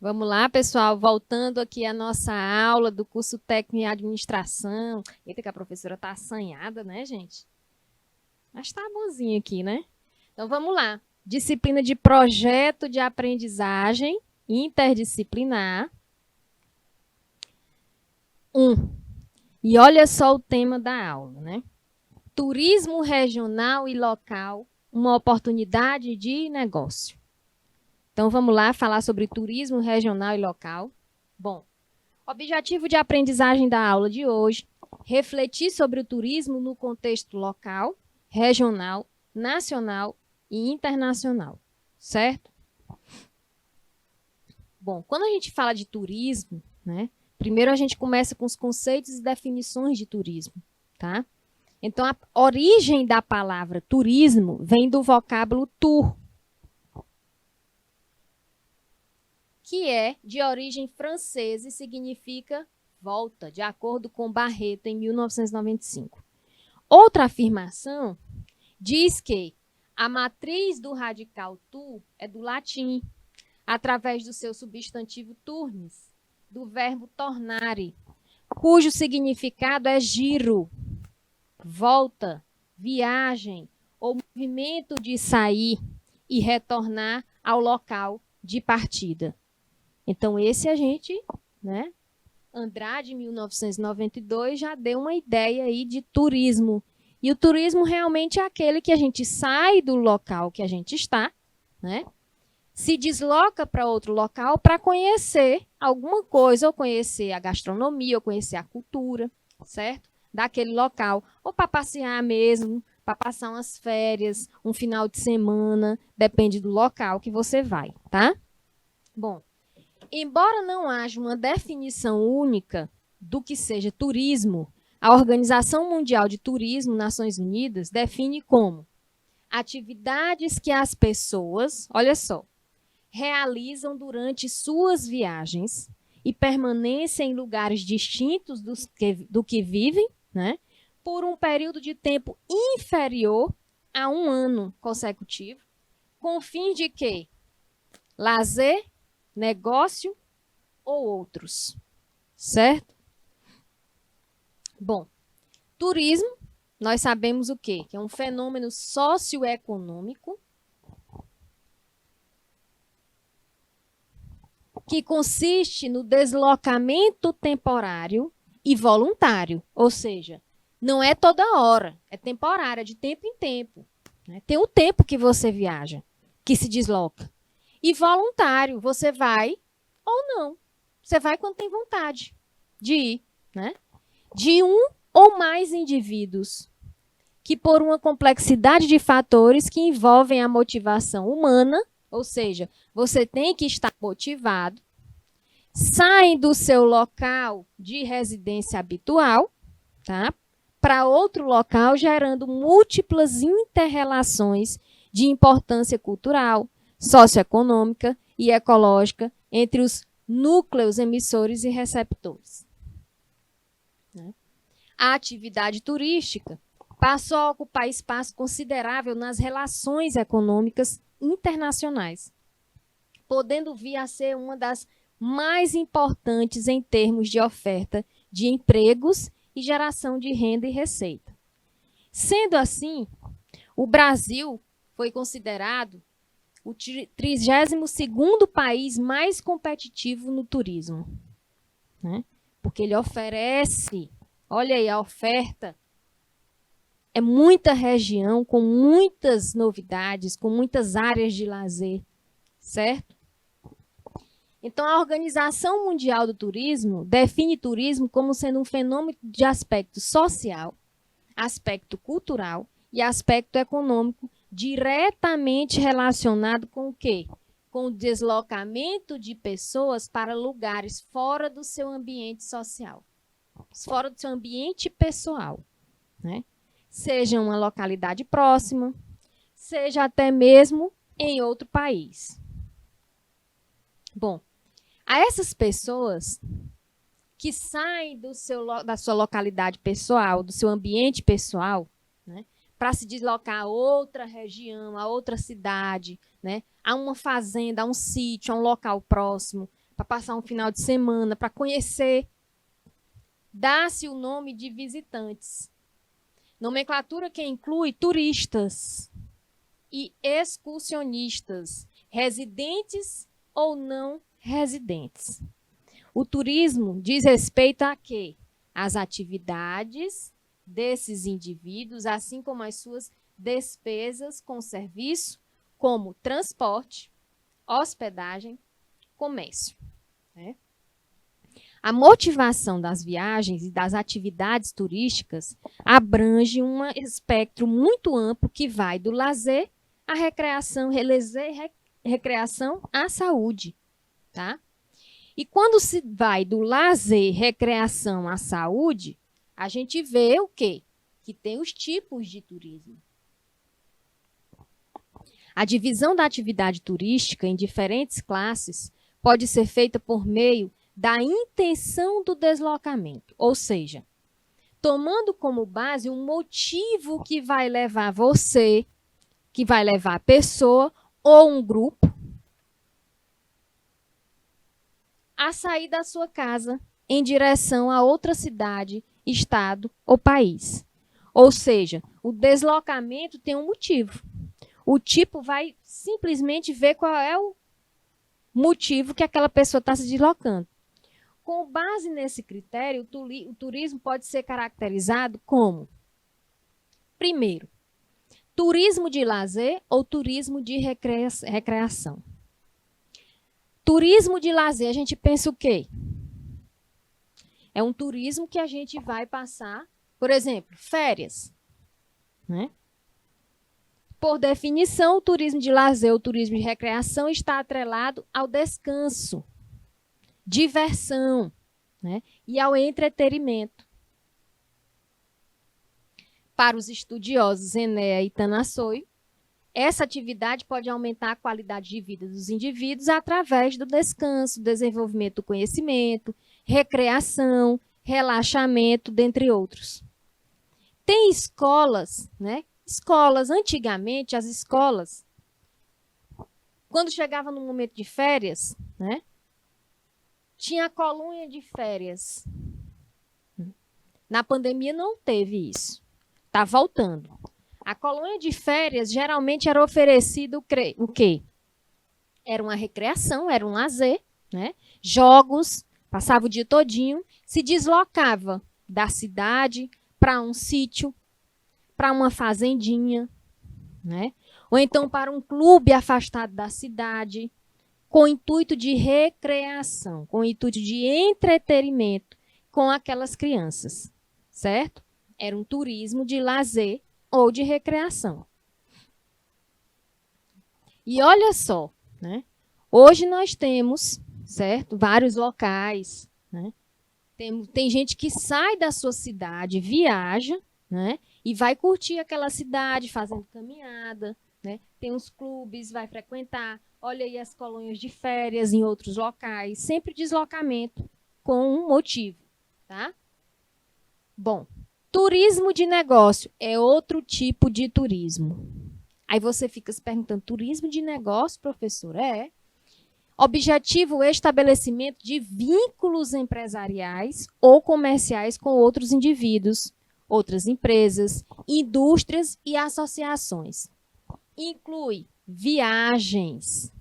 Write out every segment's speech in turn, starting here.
Vamos lá, pessoal, voltando aqui à nossa aula do curso técnico em administração. Eita, que a professora tá assanhada, né, gente? Mas tá bonzinho aqui, né? Então, vamos lá. Disciplina de projeto de aprendizagem interdisciplinar. 1. E olha só o tema da aula, né? Turismo regional e local, uma oportunidade de negócio. Então, vamos lá falar sobre turismo regional e local. Bom, objetivo de aprendizagem da aula de hoje: refletir sobre o turismo no contexto local, regional, nacional e internacional, certo? Bom, quando a gente fala de turismo, né, primeiro a gente começa com os conceitos e definições de turismo, tá? Então, a origem da palavra turismo vem do vocábulo tour, que é de origem francesa e significa volta, de acordo com Barreto, em 1995. Outra afirmação diz que a matriz do radical tu é do latim, através do seu substantivo turnis, do verbo tornare, cujo significado é giro, volta, viagem ou movimento de sair e retornar ao local de partida. Então, esse a gente, né? Andrade, 1992, já deu uma ideia aí de turismo. E o turismo realmente é aquele que a gente sai do local que a gente está, né? Se desloca para outro local para conhecer alguma coisa, ou conhecer a gastronomia, ou conhecer a cultura, certo? Daquele local. Ou para passear mesmo, para passar umas férias, um final de semana, depende do local que você vai, tá? Bom, embora não haja uma definição única do que seja turismo, a Organização Mundial de Turismo, Nações Unidas, define como atividades que as pessoas, olha só, realizam durante suas viagens e permanecem em lugares distintos do que vivem, né, por um período de tempo inferior a um ano consecutivo, com o fim de quê? Lazer, negócio ou outros, certo? Bom, turismo, nós sabemos o quê? Que é um fenômeno socioeconômico que consiste no deslocamento temporário e voluntário, ou seja, não é toda hora, é temporária, é de tempo em tempo. Né? Tem o tempo que você viaja, que se desloca. E voluntário, você vai ou não. Você vai quando tem vontade de ir, né? De um ou mais indivíduos, que por uma complexidade de fatores que envolvem a motivação humana, ou seja, você tem que estar motivado, saem do seu local de residência habitual, tá? Para outro local, gerando múltiplas interrelações de importância cultural, socioeconômica e ecológica entre os núcleos emissores e receptores. A atividade turística passou a ocupar espaço considerável nas relações econômicas internacionais, podendo vir a ser uma das mais importantes em termos de oferta de empregos e geração de renda e receita. Sendo assim, o Brasil foi considerado o 32º país mais competitivo no turismo, né? Porque ele oferece, olha aí a oferta, é muita região com muitas novidades, com muitas áreas de lazer, certo? Então, a Organização Mundial do Turismo define turismo como sendo um fenômeno de aspecto social, aspecto cultural e aspecto econômico diretamente relacionado com o quê? Com o deslocamento de pessoas para lugares fora do seu ambiente social, fora do seu ambiente pessoal, né? Seja uma localidade próxima, seja até mesmo em outro país. Bom, a essas pessoas que saem da sua localidade pessoal, do seu ambiente pessoal, né, para se deslocar a outra região, a outra cidade, né, a uma fazenda, a um sítio, a um local próximo, para para passar um final de semana, para conhecer. Dá-se o nome de visitantes. Nomenclatura que inclui turistas e excursionistas, residentes ou não residentes. O turismo diz respeito a quê? As atividades desses indivíduos, assim como as suas despesas com serviço, como transporte, hospedagem, comércio. Né? A motivação das viagens e das atividades turísticas abrange um espectro muito amplo que vai do lazer à recreação, à saúde. Tá? E quando se vai do lazer, recreação à saúde, a gente vê o quê? Que tem os tipos de turismo. A divisão da atividade turística em diferentes classes pode ser feita por meio da intenção do deslocamento, ou seja, tomando como base um motivo que vai levar você, que vai levar a pessoa ou um grupo a sair da sua casa em direção a outra cidade, estado ou país. Ou seja, o deslocamento tem um motivo. O tipo vai simplesmente ver qual é o motivo que aquela pessoa está se deslocando. Com base nesse critério, o turismo pode ser caracterizado como, primeiro, turismo de lazer ou turismo de recreação. Turismo de lazer, a gente pensa o quê? É um turismo que a gente vai passar, por exemplo, férias. Né? Por definição, o turismo de lazer ou turismo de recreação está atrelado ao descanso, diversão, né? E ao entretenimento. Para os estudiosos Enéa e Tanassoi, essa atividade pode aumentar a qualidade de vida dos indivíduos através do descanso, desenvolvimento do conhecimento, recreação, relaxamento, dentre outros. Tem escolas, né? Escolas, antigamente, as escolas, quando chegava no momento de férias, né? Tinha a colônia de férias. Na pandemia não teve isso. Está voltando. A colônia de férias geralmente era oferecido o quê? Era uma recreação, era um lazer, né? Jogos, passava o dia todinho, se deslocava da cidade para um sítio, para uma fazendinha, né? Ou então para um clube afastado da cidade, com o intuito de recreação, com o intuito de entretenimento com aquelas crianças, certo? Era um turismo de lazer ou de recreação. E olha só, né? Hoje nós temos, certo, vários locais, né? Tem gente que sai da sua cidade, viaja, né? E vai curtir aquela cidade fazendo caminhada, né? Tem uns clubes, vai frequentar. Olha aí as colônias de férias em outros locais. Sempre deslocamento com um motivo, tá? Bom, turismo de negócio é outro tipo de turismo. Aí você fica se perguntando, turismo de negócio, professor? É. Objetivo, o estabelecimento de vínculos empresariais ou comerciais com outros indivíduos, outras empresas, indústrias e associações. Inclui viagens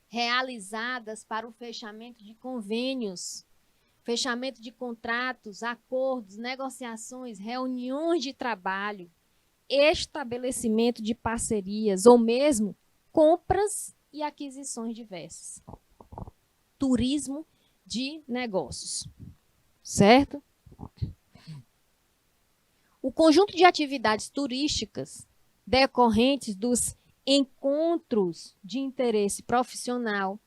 realizadas para o fechamento de convênios, fechamento de contratos, acordos, negociações, reuniões de trabalho, estabelecimento de parcerias ou mesmo compras e aquisições diversas. Turismo de negócios, certo? O conjunto de atividades turísticas decorrentes dos encontros de interesse profissional,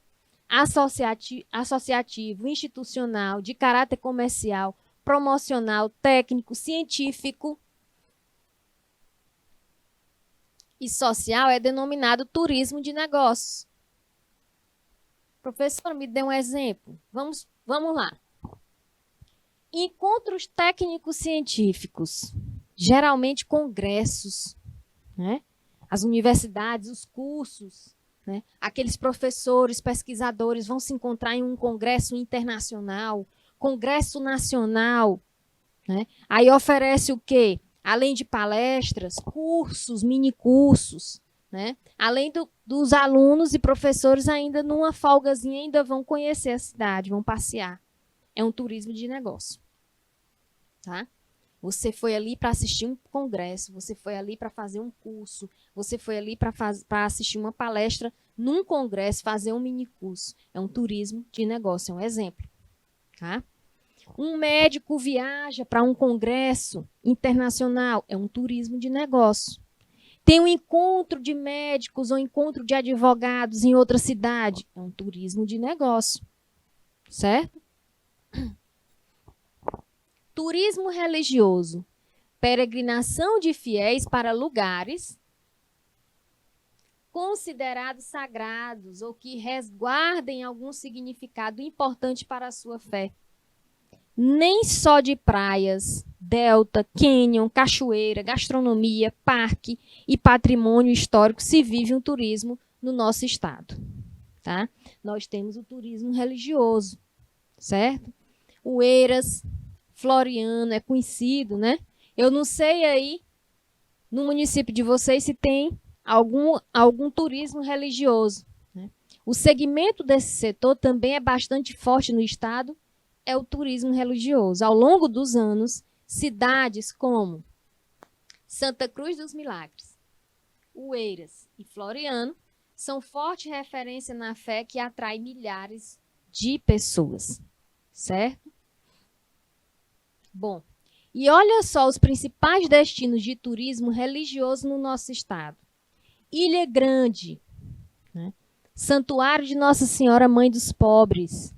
associativo, institucional, de caráter comercial, promocional, técnico, científico e social é denominado turismo de negócios. Professor, me dê um exemplo. Vamos lá. Encontros técnicos científicos, geralmente congressos, né? As universidades, os cursos, né? Aqueles professores, pesquisadores vão se encontrar em um congresso internacional, congresso nacional, né? Aí oferece o quê? Além de palestras, cursos, minicursos, né? Além dos alunos e professores ainda numa folgazinha ainda vão conhecer a cidade, vão passear. É um turismo de negócio. Tá? Você foi ali para assistir um congresso, você foi ali para fazer um curso, você foi ali para assistir uma palestra num congresso, fazer um minicurso. É um turismo de negócio, é um exemplo. Tá? Um médico viaja para um congresso internacional, é um turismo de negócio. Tem um encontro de médicos ou encontro de advogados em outra cidade, é um turismo de negócio. Certo? Turismo religioso, peregrinação de fiéis para lugares considerados sagrados ou que resguardem algum significado importante para a sua fé. Nem só de praias, delta, cânion, cachoeira, gastronomia, parque e patrimônio histórico se vive um turismo no nosso estado. Tá? Nós temos o turismo religioso, certo? O Eiras, Floriano, é conhecido, né? Eu não sei aí, no município de vocês, se tem algum turismo religioso. Né? O segmento desse setor também é bastante forte no estado, é o turismo religioso. Ao longo dos anos, cidades como Santa Cruz dos Milagres, Oeiras e Floriano são forte referência na fé que atrai milhares de pessoas, certo? Bom, e olha só os principais destinos de turismo religioso no nosso estado. Ilha Grande, né? Santuário de Nossa Senhora Mãe dos Pobres,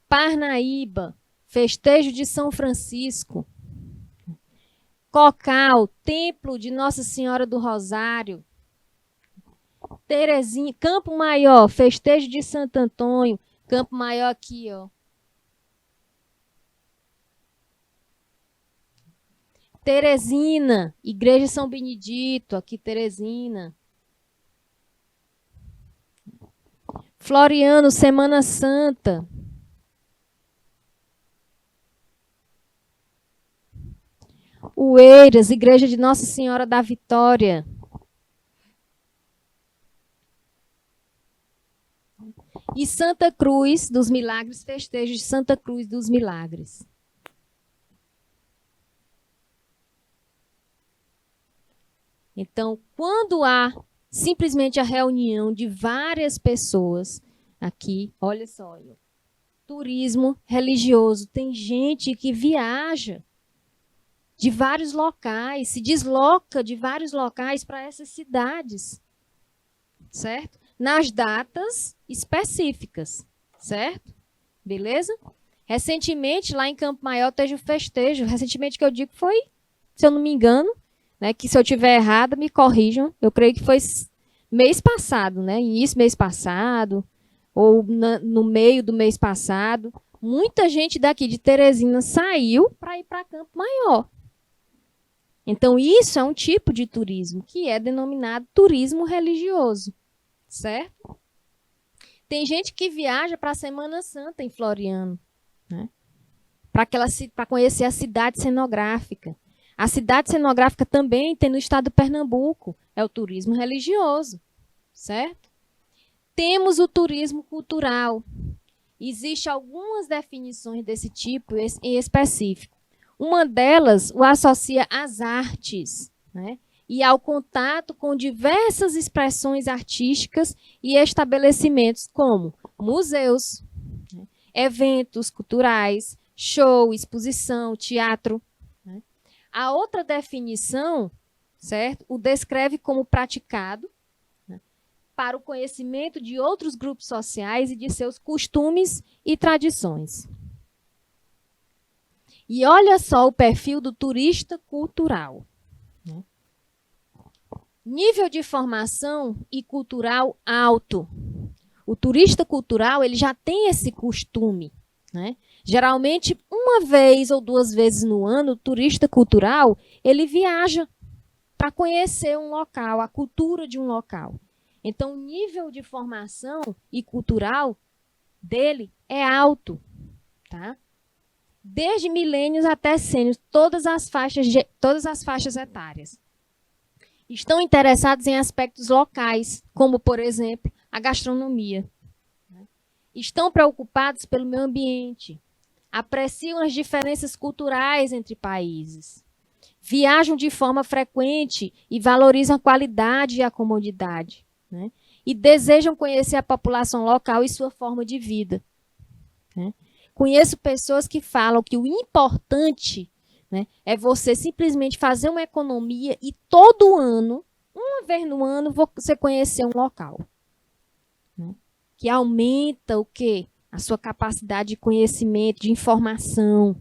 Parnaíba, Festejo de São Francisco, Cocal, Templo de Nossa Senhora do Rosário, Terezinha, Campo Maior, Festejo de Santo Antônio, Campo Maior aqui, ó. Teresina, Igreja São Benedito, aqui Teresina. Floriano, Semana Santa. Oeiras, Igreja de Nossa Senhora da Vitória. E Santa Cruz dos Milagres, Festejo de Santa Cruz dos Milagres. Então, quando há simplesmente a reunião de várias pessoas aqui, olha só, turismo religioso, tem gente que viaja de vários locais, se desloca de vários locais para essas cidades, certo? Nas datas específicas, certo? Beleza? Recentemente, lá em Campo Maior, teve o festejo. Recentemente que eu digo foi, se eu não me engano, né, que se eu estiver errada, me corrijam. Eu creio que foi mês passado, né? Início mês passado, ou no meio do mês passado. Muita gente daqui de Teresina saiu para ir para Campo Maior. Então, isso é um tipo de turismo, que é denominado turismo religioso, certo? Tem gente que viaja para a Semana Santa em Floriano, né? Para conhecer a cidade cenográfica. A cidade cenográfica também tem no estado do Pernambuco, é o turismo religioso, certo? Temos o turismo cultural. Existem algumas definições desse tipo em específico. Uma delas o associa às artes, né? E ao contato com diversas expressões artísticas e estabelecimentos como museus, né? Eventos culturais, show, exposição, teatro. Né? A outra definição, certo? O descreve como praticado, né? Para o conhecimento de outros grupos sociais e de seus costumes e tradições. E olha só o perfil do turista cultural. Né? Nível de formação e cultural alto. O turista cultural ele já tem esse costume. Né? Geralmente, uma vez ou duas vezes no ano, o turista cultural ele viaja para conhecer um local, a cultura de um local. Então, o nível de formação e cultural dele é alto, tá? Desde milênios até sênios, todas as faixas etárias estão interessados em aspectos locais, como, por exemplo, a gastronomia. Estão preocupados pelo meio ambiente, apreciam as diferenças culturais entre países, viajam de forma frequente e valorizam a qualidade e a comodidade, né? E desejam conhecer a população local e sua forma de vida, né? Conheço pessoas que falam que o importante, né, é você simplesmente fazer uma economia e todo ano, uma vez no ano, você conhecer um local, né? Que aumenta o quê? A sua capacidade de conhecimento, de informação,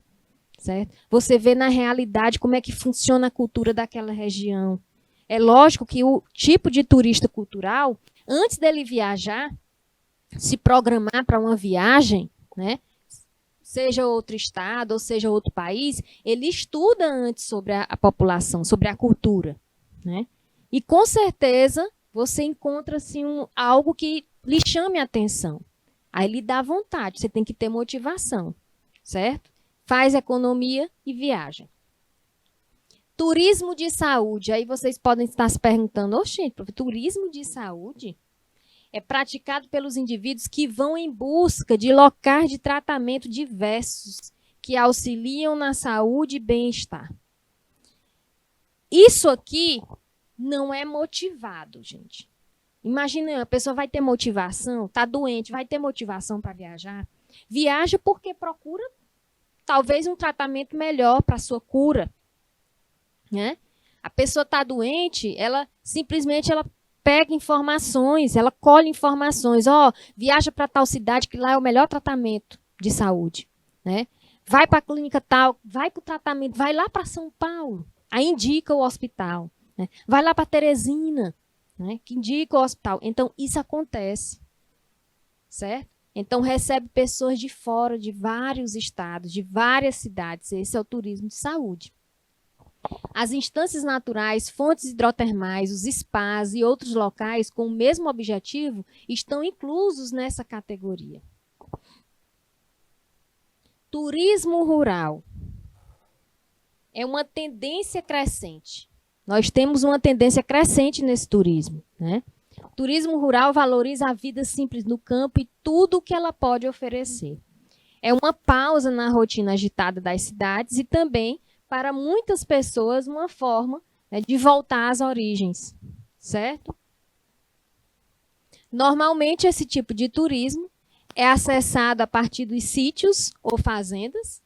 certo? Você vê na realidade como é que funciona a cultura daquela região. É lógico que o tipo de turista cultural, antes dele viajar, se programar para uma viagem, né? Seja outro estado ou seja outro país, ele estuda antes sobre a população, sobre a cultura, né? E com certeza você encontra assim, algo que lhe chame a atenção. Aí lhe dá vontade, você tem que ter motivação, certo? Faz economia e viaja. Turismo de saúde. Aí vocês podem estar se perguntando, oxe, turismo de saúde é praticado pelos indivíduos que vão em busca de locais de tratamento diversos que auxiliam na saúde e bem-estar. Isso aqui não é motivado, gente. Imagina, a pessoa vai ter motivação, está doente, vai ter motivação para viajar. Viaja porque procura talvez um tratamento melhor para a sua cura, né? A pessoa está doente, ela simplesmente pega informações, ela colhe informações. Viaja para tal cidade que lá é o melhor tratamento de saúde, né? Vai para a clínica tal, vai para o tratamento, vai lá para São Paulo, aí indica o hospital, né? Vai lá para Teresina, né? Que indica o hospital. Então, isso acontece, certo? Então, recebe pessoas de fora, de vários estados, de várias cidades. Esse é o turismo de saúde. As instâncias naturais, fontes hidrotermais, os spas e outros locais com o mesmo objetivo estão inclusos nessa categoria. Turismo rural é uma tendência crescente. Nós temos uma tendência crescente nesse turismo, né? O turismo rural valoriza a vida simples no campo e tudo o que ela pode oferecer. É uma pausa na rotina agitada das cidades e também, para muitas pessoas, uma forma, né, de voltar às origens, certo? Normalmente, esse tipo de turismo é acessado a partir dos sítios ou fazendas,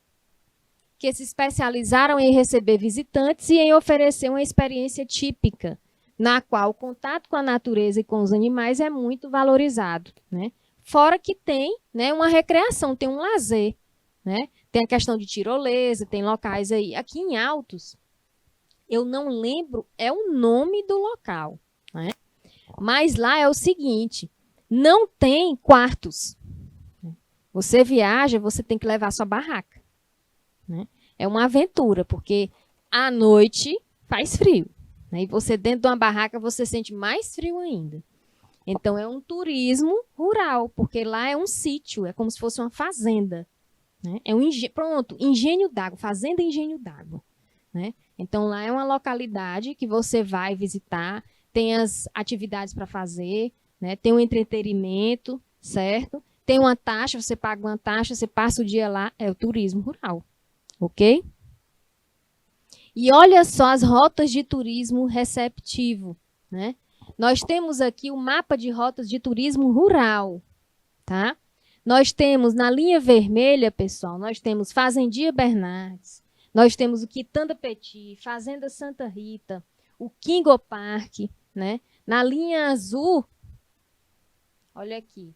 que se especializaram em receber visitantes e em oferecer uma experiência típica, na qual o contato com a natureza e com os animais é muito valorizado, né? Fora que tem, né, uma recreação, tem um lazer, né? Tem a questão de tirolesa, tem locais aí. Aqui em Altos, eu não lembro, é o nome do local, né? Mas lá é o seguinte, não tem quartos. Você viaja, você tem que levar sua barraca, né? É uma aventura, porque à noite faz frio, né? E você dentro de uma barraca, você sente mais frio ainda. Então, é um turismo rural, porque lá é um sítio, é como se fosse uma fazenda, né? É pronto, engenho d'água, fazenda engenho d'água, né? Então, lá é uma localidade que você vai visitar, tem as atividades para fazer, né? Tem um entretenimento, certo? Tem uma taxa, você paga uma taxa, você passa o dia lá, é o turismo rural, ok? E olha só as rotas de turismo receptivo, né? Nós temos aqui o mapa de rotas de turismo rural, tá? Nós temos na linha vermelha, pessoal, nós temos Fazendia Bernardes, nós temos o Quitanda Petit, Fazenda Santa Rita, o Kingo Park, né? Na linha azul, olha aqui,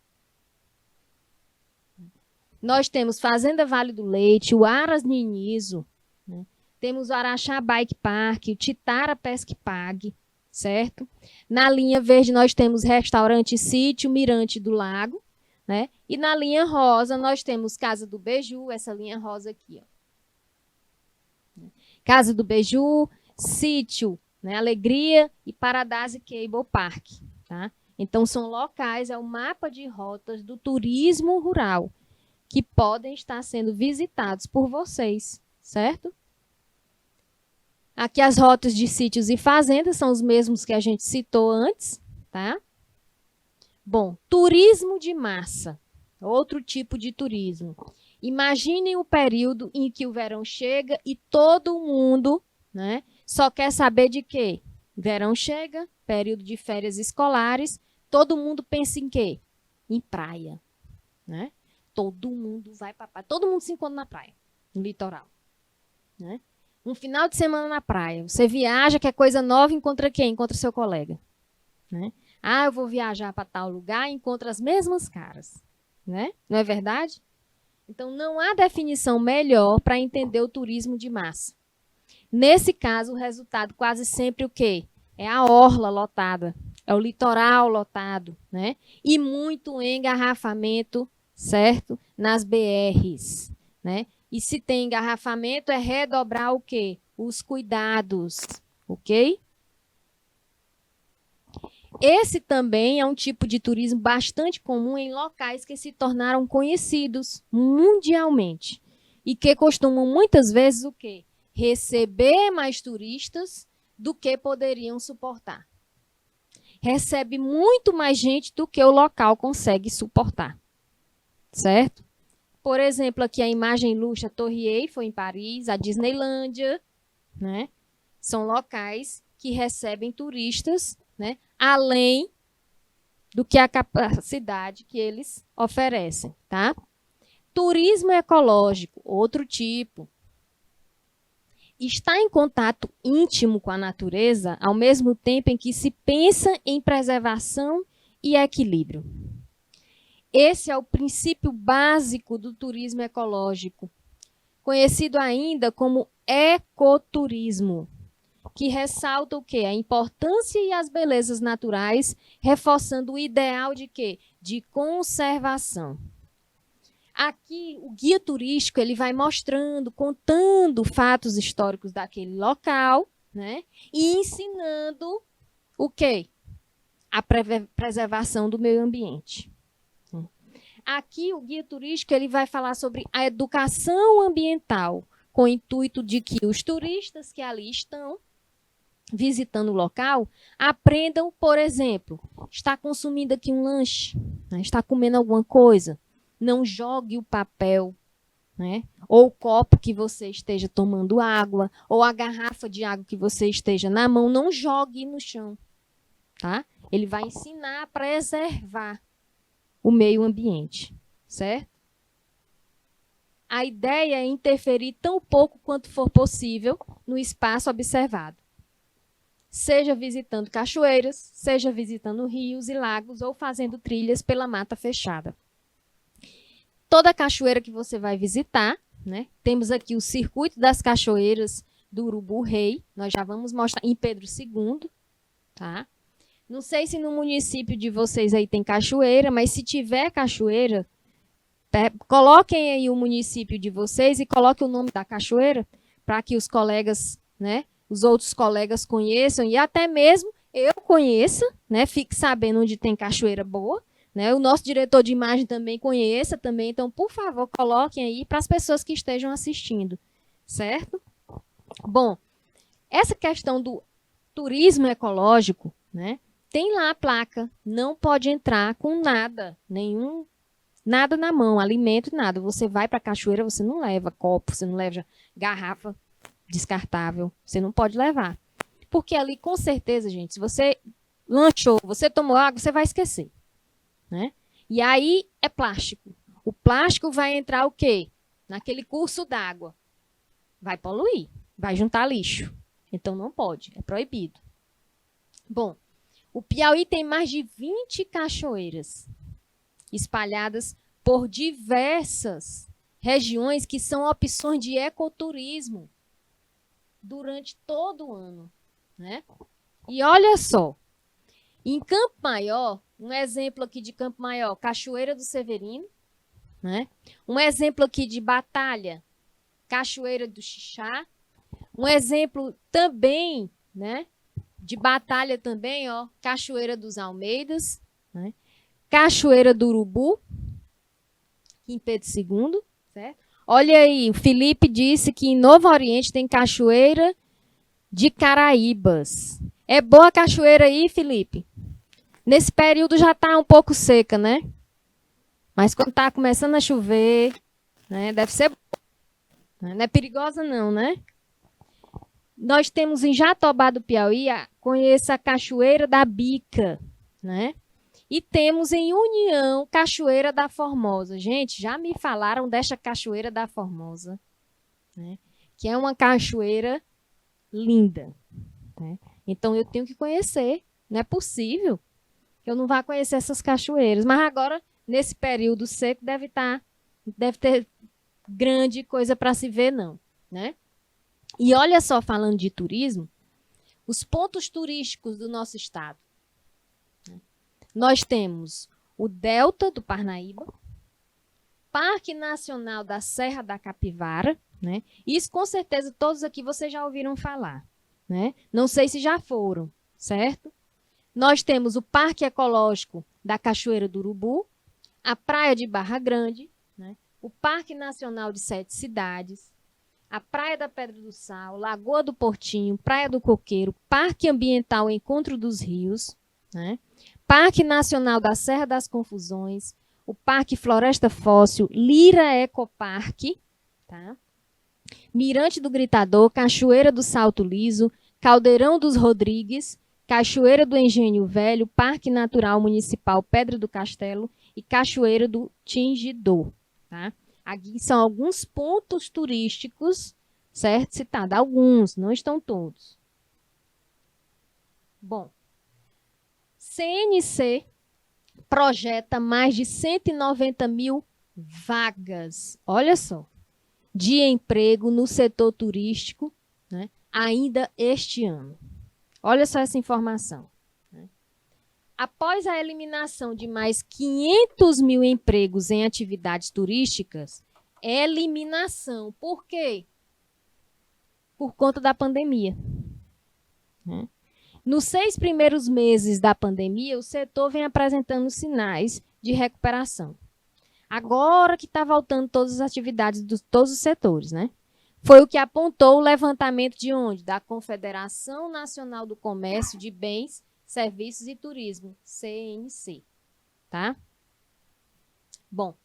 nós temos Fazenda Vale do Leite, o Aras Ninizo, né? Temos o Araxá Bike Park, o Titara Pesque Pague, certo? Na linha verde nós temos Restaurante Sítio Mirante do Lago, né? E na linha rosa nós temos Casa do Beiju, essa linha rosa aqui, ó. Casa do Beiju, Sítio, né? Alegria e Paradise Cable Park, tá? Então, são locais, é o mapa de rotas do turismo rural, que podem estar sendo visitados por vocês, certo? Aqui as rotas de sítios e fazendas são os mesmos que a gente citou antes, tá? Bom, turismo de massa, outro tipo de turismo. Imaginem o período em que o verão chega e todo mundo, né, só quer saber de quê? Verão chega, período de férias escolares, todo mundo pensa em quê? Em praia, né? Todo mundo vai para praia, todo mundo se encontra na praia, no litoral, né? Um final de semana na praia, você viaja, quer coisa nova, encontra quem? Encontra seu colega, né? Ah, eu vou viajar para tal lugar e encontro as mesmas caras, né? Não é verdade? Então, não há definição melhor para entender o turismo de massa. Nesse caso, o resultado quase sempre o quê? É a orla lotada, é o litoral lotado, né? E muito engarrafamento, certo? Nas BRs, né? E se tem engarrafamento, é redobrar o quê? Os cuidados, ok? Esse também é um tipo de turismo bastante comum em locais que se tornaram conhecidos mundialmente e que costumam muitas vezes o quê? Receber mais turistas do que poderiam suportar. Recebe muito mais gente do que o local consegue suportar, certo? Por exemplo, aqui a imagem ilustra a Torre Eiffel em Paris, a Disneylândia, né? São locais que recebem turistas, né? Além do que a capacidade que eles oferecem, tá? Turismo ecológico, outro tipo. Está em contato íntimo com a natureza, ao mesmo tempo em que se pensa em preservação e equilíbrio. Esse é o princípio básico do turismo ecológico, conhecido ainda como ecoturismo, que ressalta o quê? A importância e as belezas naturais, reforçando o ideal de quê? De conservação. Aqui, o guia turístico ele vai mostrando, contando fatos históricos daquele local, né? E ensinando o quê? A preservação do meio ambiente. Aqui, o guia turístico ele vai falar sobre a educação ambiental, com o intuito de que os turistas que ali estão visitando o local, aprendam, por exemplo, está consumindo aqui um lanche, né? Está comendo alguma coisa, não jogue o papel, né? Ou o copo que você esteja tomando água, ou a garrafa de água que você esteja na mão, não jogue no chão, tá? Ele vai ensinar a preservar o meio ambiente, certo? A ideia é interferir tão pouco quanto for possível no espaço observado. Seja visitando cachoeiras, seja visitando rios e lagos ou fazendo trilhas pela mata fechada. Toda cachoeira que você vai visitar, né? Temos aqui o circuito das cachoeiras do Urubu Rei, nós já vamos mostrar em Pedro II, tá? Não sei se no município de vocês aí tem cachoeira, mas se tiver cachoeira, coloquem aí o município de vocês e coloquem o nome da cachoeira para que os colegas, né, os outros colegas conheçam e até mesmo eu conheça, né, fique sabendo onde tem cachoeira boa, né, o nosso diretor de imagem também conheça também, então, por favor, coloquem aí para as pessoas que estejam assistindo, certo? Bom, essa questão do turismo ecológico, né, tem lá a placa, não pode entrar com nada, nada na mão, alimento, nada. Você vai para a cachoeira, você não leva copo, você não leva garrafa descartável, você não pode levar. Porque ali, com certeza, gente, se você lanchou, você tomou água, você vai esquecer, né? E aí é plástico. O plástico vai entrar o quê? Naquele curso d'água. Vai poluir, vai juntar lixo. Então não pode, é proibido. Bom, o Piauí tem mais de 20 cachoeiras espalhadas por diversas regiões que são opções de ecoturismo durante todo o ano, né? E olha só, em Campo Maior, um exemplo aqui de Campo Maior, Cachoeira do Severino, né? Um exemplo aqui de Batalha, Cachoeira do Xixá, um exemplo também, né, de Batalha também, ó, Cachoeira dos Almeidas, né? Cachoeira do Urubu, em Pedro II, certo? Olha aí, o Felipe disse que em Novo Oriente tem Cachoeira de Caraíbas. É boa a cachoeira aí, Felipe? Nesse período já está um pouco seca, né? Mas quando está começando a chover, né, deve ser boa. Não é perigosa não, né? Nós temos em Jatobá do Piauí, conheça a Cachoeira da Bica, né? E temos em União, Cachoeira da Formosa. Gente, já me falaram desta Cachoeira da Formosa, né? Que é uma cachoeira linda, né? Então eu tenho que conhecer. Não é possível que eu não vá conhecer essas cachoeiras. Mas agora, nesse período seco, deve ter grande coisa para se ver, não, né? E olha só, falando de turismo, os pontos turísticos do nosso estado. Nós temos o Delta do Parnaíba, Parque Nacional da Serra da Capivara, né? Isso com certeza todos aqui vocês já ouviram falar, né? Não sei se já foram, certo? Nós temos o Parque Ecológico da Cachoeira do Urubu, a Praia de Barra Grande, né? O Parque Nacional de Sete Cidades, a Praia da Pedra do Sal, Lagoa do Portinho, Praia do Coqueiro, Parque Ambiental Encontro dos Rios, né? Parque Nacional da Serra das Confusões, o Parque Floresta Fóssil, Lira Ecoparque, tá? Mirante do Gritador, Cachoeira do Salto Liso, Caldeirão dos Rodrigues, Cachoeira do Engenho Velho, Parque Natural Municipal Pedra do Castelo e Cachoeira do Tingidor, tá? Aqui são alguns pontos turísticos, certo? Citado alguns, não estão todos. Bom, CNC projeta mais de 190 mil vagas, olha só, de emprego no setor turístico, né, ainda este ano. Olha só essa informação. Né? Após a eliminação de mais 500 mil empregos em atividades turísticas, eliminação. Por quê? Por conta da pandemia. Né? Nos 6 primeiros meses da pandemia, o setor vem apresentando sinais de recuperação. Agora que está voltando todas as atividades de todos os setores, né? Foi o que apontou o levantamento de onde? Da Confederação Nacional do Comércio de Bens, Serviços e Turismo, CNC, tá? Bom,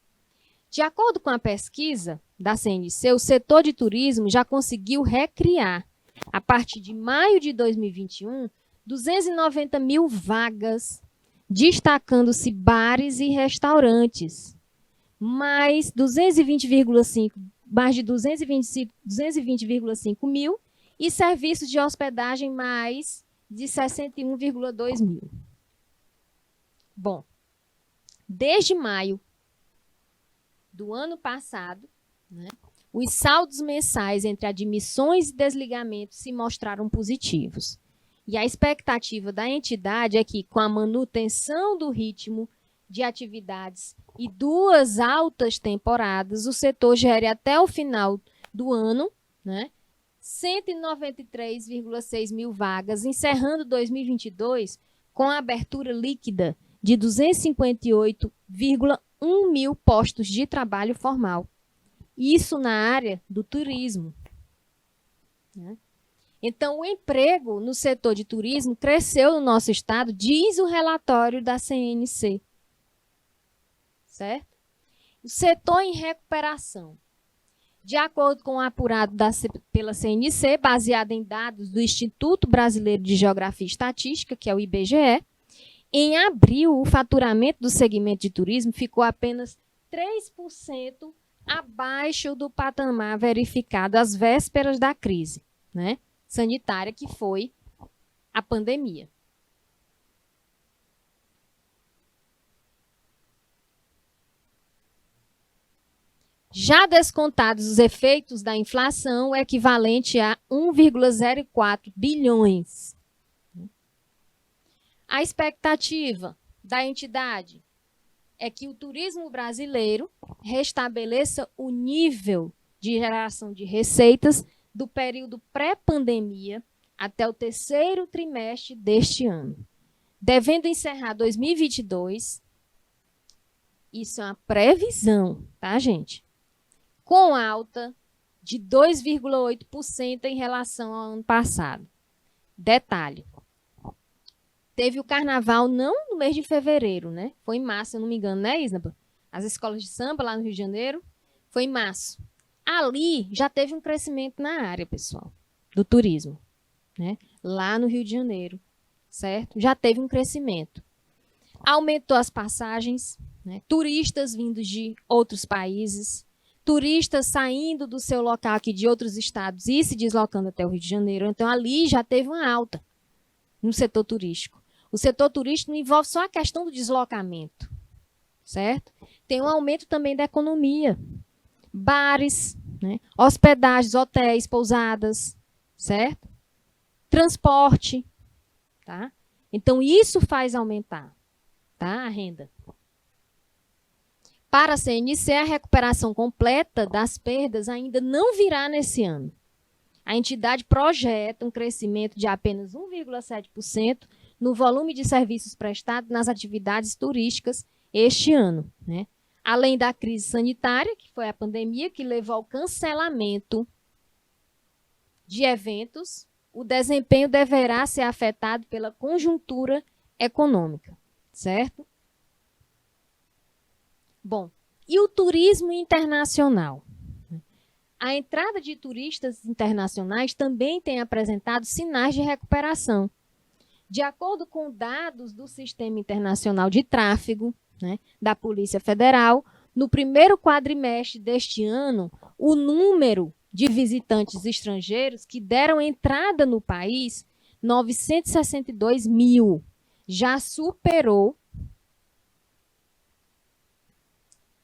de acordo com a pesquisa da CNC, o setor de turismo já conseguiu recriar, a partir de maio de 2021, 290 mil vagas, destacando-se bares e restaurantes, mais 220,5 mil e serviços de hospedagem mais de 61,2 mil. Bom, desde maio do ano passado, né, os saldos mensais entre admissões e desligamentos se mostraram positivos. E a expectativa da entidade é que, com a manutenção do ritmo de atividades e 2 altas temporadas, o setor gere até o final do ano, né, 193,6 mil vagas, encerrando 2022 com a abertura líquida de 258,1 mil postos de trabalho formal. Isso na área do turismo. Né? Então, o emprego no setor de turismo cresceu no nosso estado, diz o relatório da CNC. Certo? O setor em recuperação. De acordo com o apurado pela CNC, baseado em dados do Instituto Brasileiro de Geografia e Estatística, que é o IBGE, em abril, o faturamento do segmento de turismo ficou apenas 3% abaixo do patamar verificado às vésperas da crise, né, sanitária, que foi a pandemia. Já descontados os efeitos da inflação, é equivalente a 1,04 bilhões. A expectativa da entidade é que o turismo brasileiro restabeleça o nível de geração de receitas do período pré-pandemia até o 3º trimestre deste ano. devendo encerrar 2022, isso é uma previsão, tá, gente? Com alta de 2,8% em relação ao ano passado. Detalhe, teve o carnaval não no mês de fevereiro, né? Foi em março, se eu não me engano, né, Isnaba? As escolas de samba lá no Rio de Janeiro, foi em março. Ali já teve um crescimento na área, pessoal, do turismo, né? Lá no Rio de Janeiro, certo? Já teve um crescimento. Aumentou as passagens, né? Turistas vindos de outros países, turistas saindo do seu local aqui de outros estados e se deslocando até o Rio de Janeiro. Então, ali já teve uma alta no setor turístico. O setor turístico não envolve só a questão do deslocamento, certo? Tem um aumento também da economia. Bares, né? Hospedagens, hotéis, pousadas, certo? Transporte, tá? Então, isso faz aumentar, tá? A renda. Para a CNC, a recuperação completa das perdas ainda não virá nesse ano. A entidade projeta um crescimento de apenas 1,7% no volume de serviços prestados nas atividades turísticas este ano, né? Além da crise sanitária, que foi a pandemia, que levou ao cancelamento de eventos, o desempenho deverá ser afetado pela conjuntura econômica, certo? Bom, e o turismo internacional? A entrada de turistas internacionais também tem apresentado sinais de recuperação. De acordo com dados do Sistema Internacional de Tráfego, né, da Polícia Federal, no primeiro quadrimestre deste ano, o número de visitantes estrangeiros que deram entrada no país, 962 mil, já superou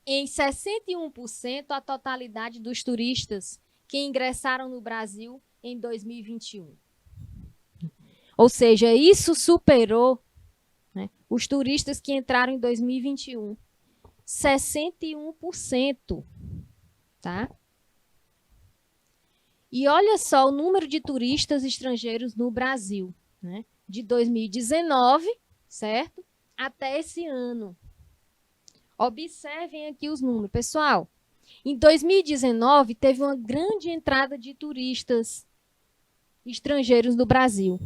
em 61% a totalidade dos turistas que ingressaram no Brasil em 2021. Ou seja, isso superou, né, os turistas que entraram em 2021. 61%. Tá? E olha só o número de turistas estrangeiros no Brasil, né? De 2019, certo? Até esse ano. Observem aqui os números. Pessoal, em 2019, teve uma grande entrada de turistas estrangeiros no Brasil.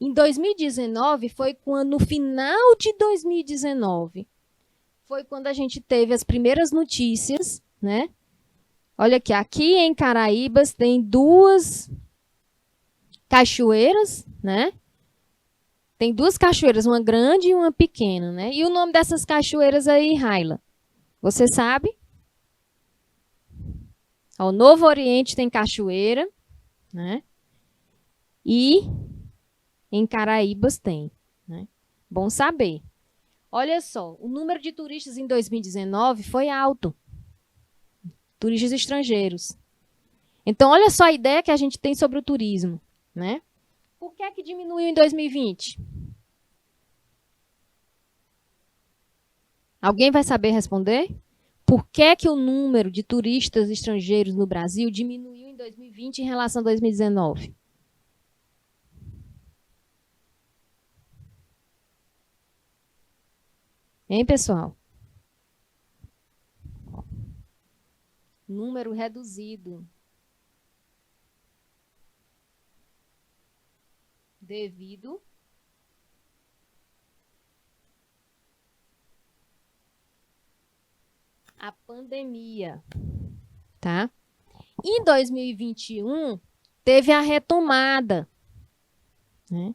Em 2019, foi quando, no final de 2019, foi quando a gente teve as primeiras notícias, né? Olha aqui em Caraíbas tem 2 cachoeiras, né? Tem 2 cachoeiras, uma grande e uma pequena, né? E o nome dessas cachoeiras aí, Raila? Você sabe? Ó, Novo Oriente tem cachoeira, né? E em Caraíbas tem, né? Bom saber. Olha só, o número de turistas em 2019 foi alto. Turistas estrangeiros. Então, olha só a ideia que a gente tem sobre o turismo, né? Por que é que diminuiu em 2020? Alguém vai saber responder? Por que é que o número de turistas estrangeiros no Brasil diminuiu em 2020 em relação a 2019? Hein, pessoal? Número reduzido. Devido à pandemia, tá? Em 2021, teve a retomada, né?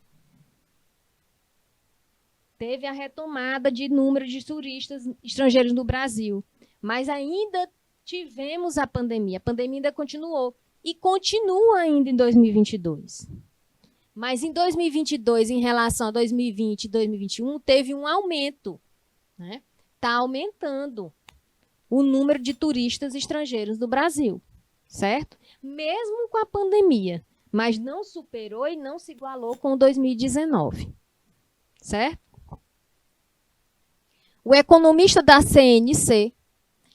Teve a retomada de número de turistas estrangeiros no Brasil, mas ainda tivemos a pandemia ainda continuou e continua ainda em 2022. Mas em 2022, em relação a 2020 e 2021, teve um aumento, né? Está aumentando o número de turistas estrangeiros do Brasil, certo? Mesmo com a pandemia, mas não superou e não se igualou com 2019, certo? O economista da CNC,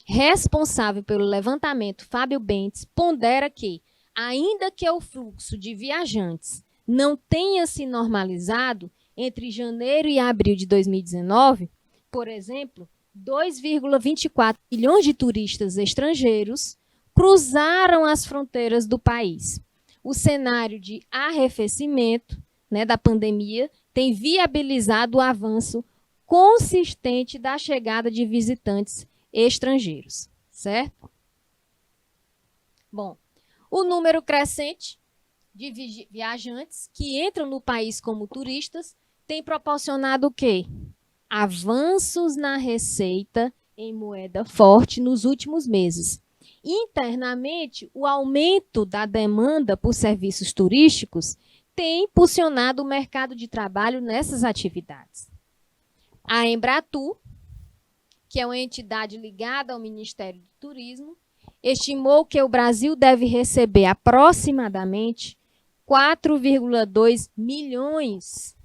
responsável pelo levantamento, Fábio Bentes, pondera que, ainda que o fluxo de viajantes não tenha se normalizado, entre janeiro e abril de 2019, por exemplo, 2,24 milhões de turistas estrangeiros cruzaram as fronteiras do país. O cenário de arrefecimento, né, da pandemia tem viabilizado o avanço consistente da chegada de visitantes estrangeiros, certo? Bom, o número crescente de viajantes que entram no país como turistas tem proporcionado o quê? Avanços na receita em moeda forte nos últimos meses. Internamente, o aumento da demanda por serviços turísticos tem impulsionado o mercado de trabalho nessas atividades. A Embratur, que é uma entidade ligada ao Ministério do Turismo, estimou que o Brasil deve receber aproximadamente 4,2 milhões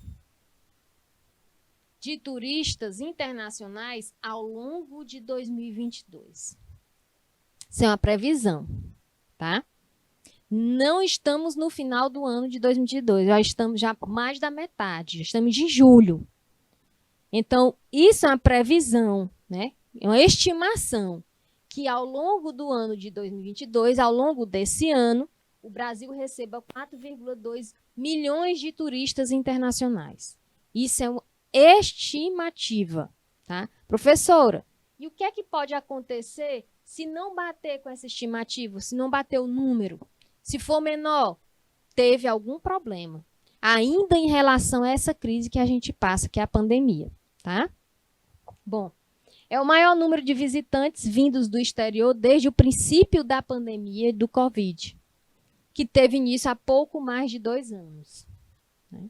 de turistas internacionais ao longo de 2022. Isso é uma previsão, tá? Não estamos no final do ano de 2022, já estamos mais da metade, já estamos em julho. Então, isso é uma previsão, né? É uma estimação que ao longo do ano de 2022, ao longo desse ano, o Brasil receba 4,2 milhões de turistas internacionais. Isso é uma estimativa, tá? Professora, e o que é que pode acontecer se não bater com essa estimativa, se não bater o número? Se for menor, teve algum problema. Ainda em relação a essa crise que a gente passa, que é a pandemia, tá? Bom, é o maior número de visitantes vindos do exterior desde o princípio da pandemia do Covid, que teve início há pouco mais de 2 anos. Né?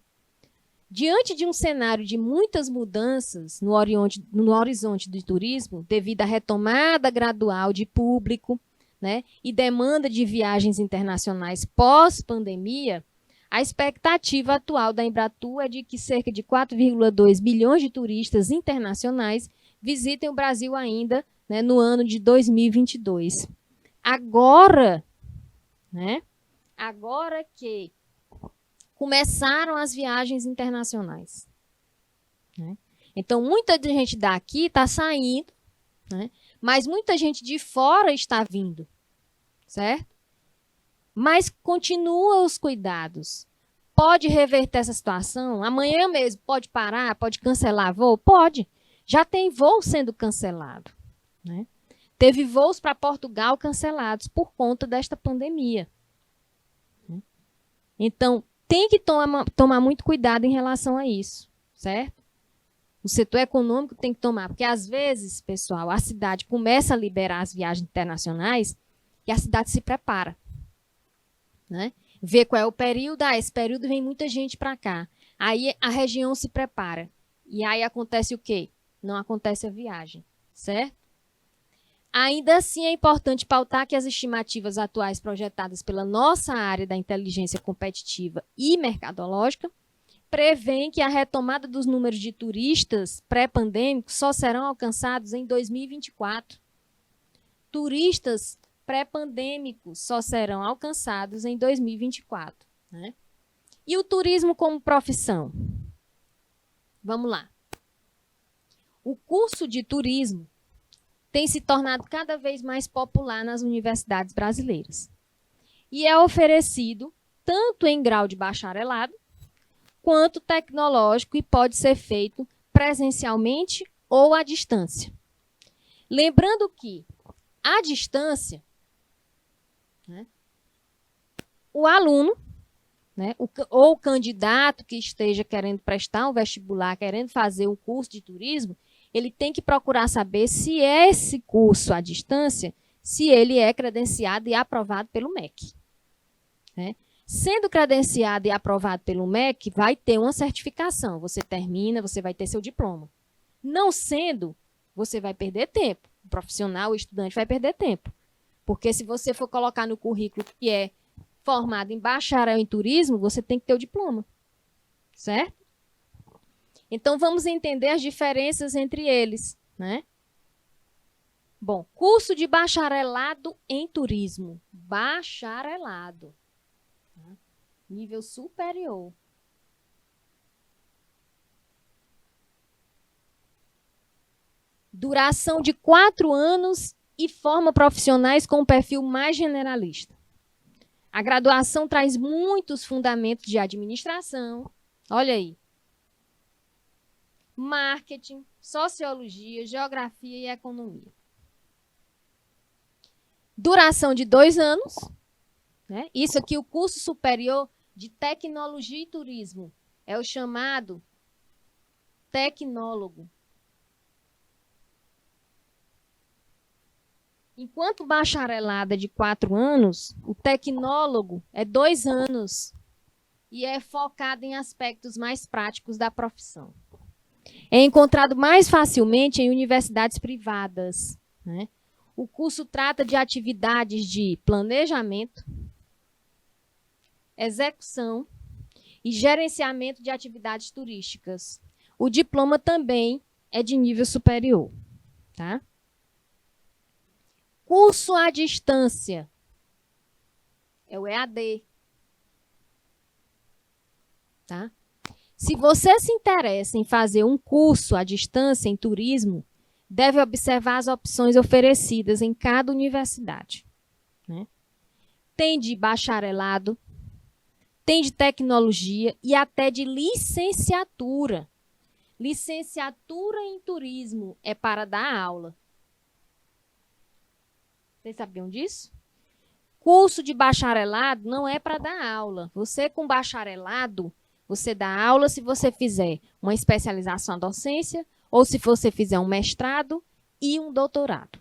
Diante de um cenário de muitas mudanças no horizonte do turismo, devido à retomada gradual de público, né, e demanda de viagens internacionais pós-pandemia, a expectativa atual da Embratur é de que cerca de 4,2 milhões de turistas internacionais visitem o Brasil ainda, né, no ano de 2022. Agora, né, agora que começaram as viagens internacionais. Né? Então, muita gente daqui está saindo, né, mas muita gente de fora está vindo, certo? Mas continua os cuidados. Pode reverter essa situação? Amanhã mesmo pode parar, pode cancelar voo? Pode. Já tem voo sendo cancelado. Né? Teve voos para Portugal cancelados por conta desta pandemia. Né? Então, tem que tomar muito cuidado em relação a isso, certo? O setor econômico tem que tomar, porque às vezes, pessoal, a cidade começa a liberar as viagens internacionais e a cidade se prepara. Né? Vê qual é o período, esse período vem muita gente para cá. Aí a região se prepara. E aí acontece o quê? Não acontece a viagem, certo? Ainda assim, é importante pautar que as estimativas atuais projetadas pela nossa área da inteligência competitiva e mercadológica prevêem que a retomada dos números de turistas pré-pandêmicos só serão alcançados em 2024. Turistas pré-pandêmicos só serão alcançados em 2024. Né? E o turismo como profissão? Vamos lá. O curso de turismo tem se tornado cada vez mais popular nas universidades brasileiras. E é oferecido tanto em grau de bacharelado, quanto tecnológico e pode ser feito presencialmente ou à distância. Lembrando que, à distância, né, o aluno, né, ou o candidato que esteja querendo prestar um vestibular, querendo fazer um curso de turismo, ele tem que procurar saber se esse curso à distância, se ele é credenciado e aprovado pelo MEC. Né? Sendo credenciado e aprovado pelo MEC, vai ter uma certificação. Você termina, você vai ter seu diploma. Não sendo, você vai perder tempo. O profissional, o estudante vai perder tempo. Porque se você for colocar no currículo que é formado em bacharel em turismo, você tem que ter o diploma. Certo? Então, vamos entender as diferenças entre eles, né? Bom, curso de bacharelado em turismo. Bacharelado. Nível superior. Duração de 4 anos e forma profissionais com um perfil mais generalista. A graduação traz muitos fundamentos de administração. Olha aí. Marketing, sociologia, geografia e economia. Duração de 2 anos. Né? Isso aqui, o curso superior de tecnologia e turismo. É o chamado tecnólogo. Enquanto o bacharelado é de 4 anos, o tecnólogo é 2 anos e é focado em aspectos mais práticos da profissão. É encontrado mais facilmente em universidades privadas. Né? O curso trata de atividades de planejamento, execução e gerenciamento de atividades turísticas. O diploma também é de nível superior. Tá? Curso à distância. É o EAD. Tá? Se você se interessa em fazer um curso à distância em turismo, deve observar as opções oferecidas em cada universidade. Né? Tem de bacharelado, tem de tecnologia e até de licenciatura. Licenciatura em turismo é para dar aula. Vocês sabiam disso? Curso de bacharelado não é para dar aula. Você com bacharelado, você dá aula se você fizer uma especialização em docência ou se você fizer um mestrado e um doutorado.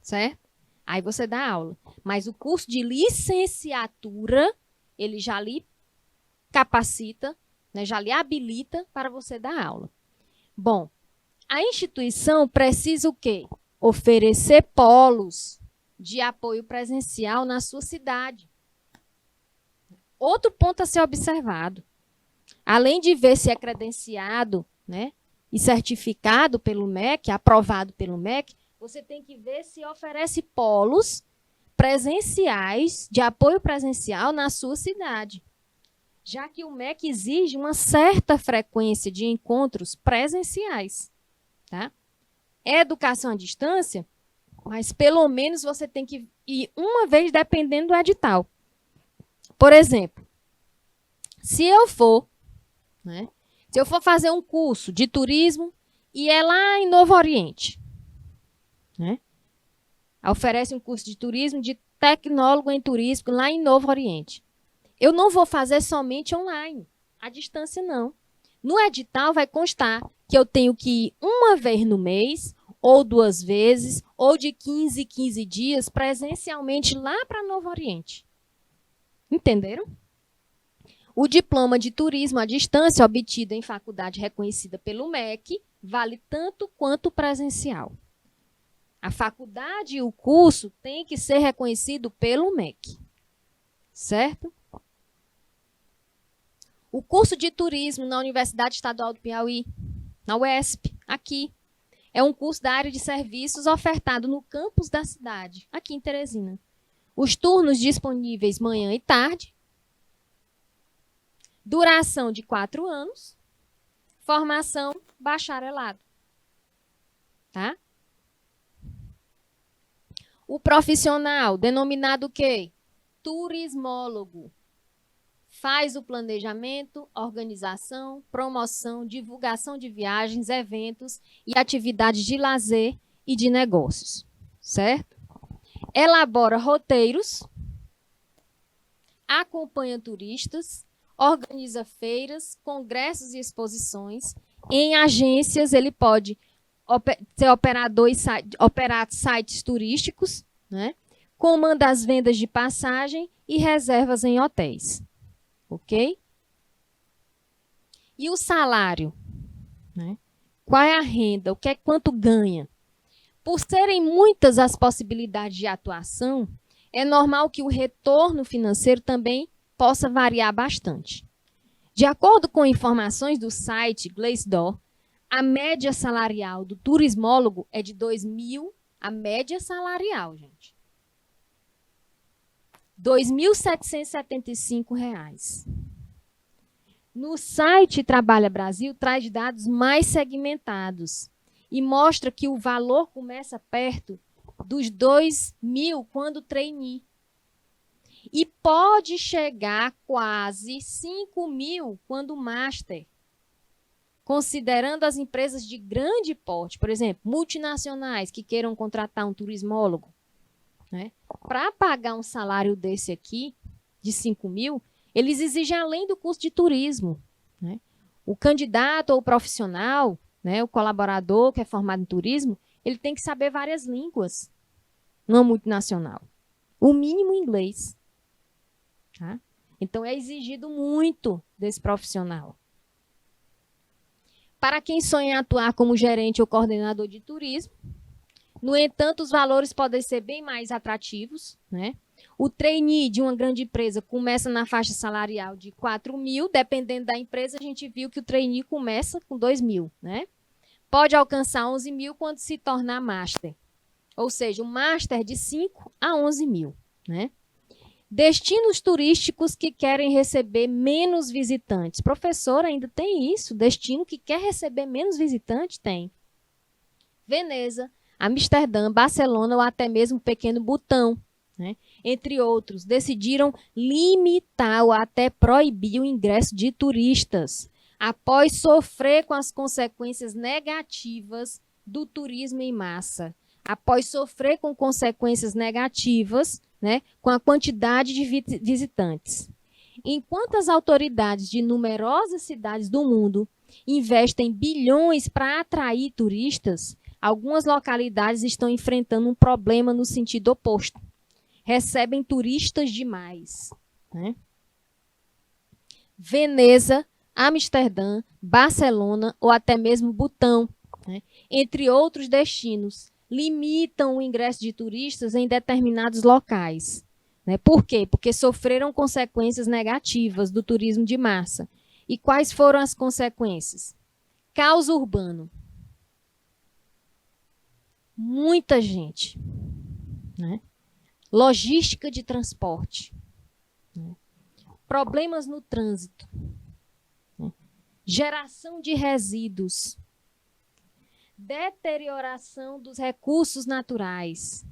Certo? Aí você dá aula. Mas o curso de licenciatura, ele já lhe capacita, né, já lhe habilita para você dar aula. Bom, a instituição precisa o quê? Oferecer polos de apoio presencial na sua cidade. Outro ponto a ser observado. Além de ver se é credenciado, né, e certificado pelo MEC, aprovado pelo MEC, você tem que ver se oferece polos presenciais, de apoio presencial na sua cidade. Já que o MEC exige uma certa frequência de encontros presenciais. Tá? É educação à distância, mas pelo menos você tem que ir uma vez dependendo do edital. Por exemplo, se eu for fazer um curso de turismo e é lá em Novo Oriente, né? Oferece um curso de turismo, de tecnólogo em turismo lá em Novo Oriente. Eu não vou fazer somente online, à distância não. No edital vai constar que eu tenho que ir uma vez no mês, ou 2 vezes, ou de 15 em 15 dias, presencialmente lá para Novo Oriente. Entenderam? O diploma de turismo à distância, obtido em faculdade reconhecida pelo MEC, vale tanto quanto o presencial. A faculdade e o curso têm que ser reconhecido pelo MEC. Certo? O curso de turismo na Universidade Estadual do Piauí, na UESP, aqui, é um curso da área de serviços ofertado no campus da cidade, aqui em Teresina. Os turnos disponíveis manhã e tarde, duração de 4 anos, formação bacharelado. Tá? O profissional, denominado o quê? Turismólogo. Faz o planejamento, organização, promoção, divulgação de viagens, eventos e atividades de lazer e de negócios. Certo? Elabora roteiros, acompanha turistas, organiza feiras, congressos e exposições. Em agências, ele pode ser operar sites turísticos, né? Comanda as vendas de passagem e reservas em hotéis. Ok? E o salário? Né? Qual é a renda? Quanto ganha? Por serem muitas as possibilidades de atuação, é normal que o retorno financeiro também possa variar bastante. De acordo com informações do site Glassdoor, a média salarial do turismólogo é de R$2.000, a média salarial, gente. R$ 2.775. No site Trabalha Brasil, traz dados mais segmentados. e mostra que o valor começa perto dos 2.000 quando trainee. E pode chegar a quase 5.000 quando master. Considerando as empresas de grande porte, por exemplo, multinacionais que queiram contratar um turismólogo, né? Para pagar um salário desse aqui, de 5.000, eles exigem além do custo de turismo, né? O candidato ou o profissional, né, o colaborador que é formado em turismo, ele tem que saber várias línguas, não multinacional. O mínimo inglês. Tá? Então, é exigido muito desse profissional. Para quem sonha em atuar como gerente ou coordenador de turismo, no entanto, os valores podem ser bem mais atrativos, né? O trainee de uma grande empresa começa na faixa salarial de 4.000, dependendo da empresa, a gente viu que o trainee começa com 2.000, né? Pode alcançar 11.000 quando se tornar master. Ou seja, o master de 5 a 11.000, né? Destinos turísticos que querem receber menos visitantes. Professor, ainda tem isso? Destino que quer receber menos visitantes? Tem. Veneza, Amsterdã, Barcelona ou até mesmo pequeno Butão, né? Entre outros, decidiram limitar ou até proibir o ingresso de turistas, após sofrer com as consequências negativas do turismo em massa, após sofrer com consequências negativas, né, com a quantidade de visitantes. Enquanto as autoridades de numerosas cidades do mundo investem bilhões para atrair turistas, algumas localidades estão enfrentando um problema no sentido oposto. Recebem turistas demais, né? Veneza, Amsterdã, Barcelona ou até mesmo Butão, né, entre outros destinos, limitam o ingresso de turistas em determinados locais. Né? Por quê? Porque sofreram consequências negativas do turismo de massa. E quais foram as consequências? Caos urbano. Muita gente. Né? Logística de transporte. Né? Problemas no trânsito. Né? Geração de resíduos. Deterioração dos recursos naturais.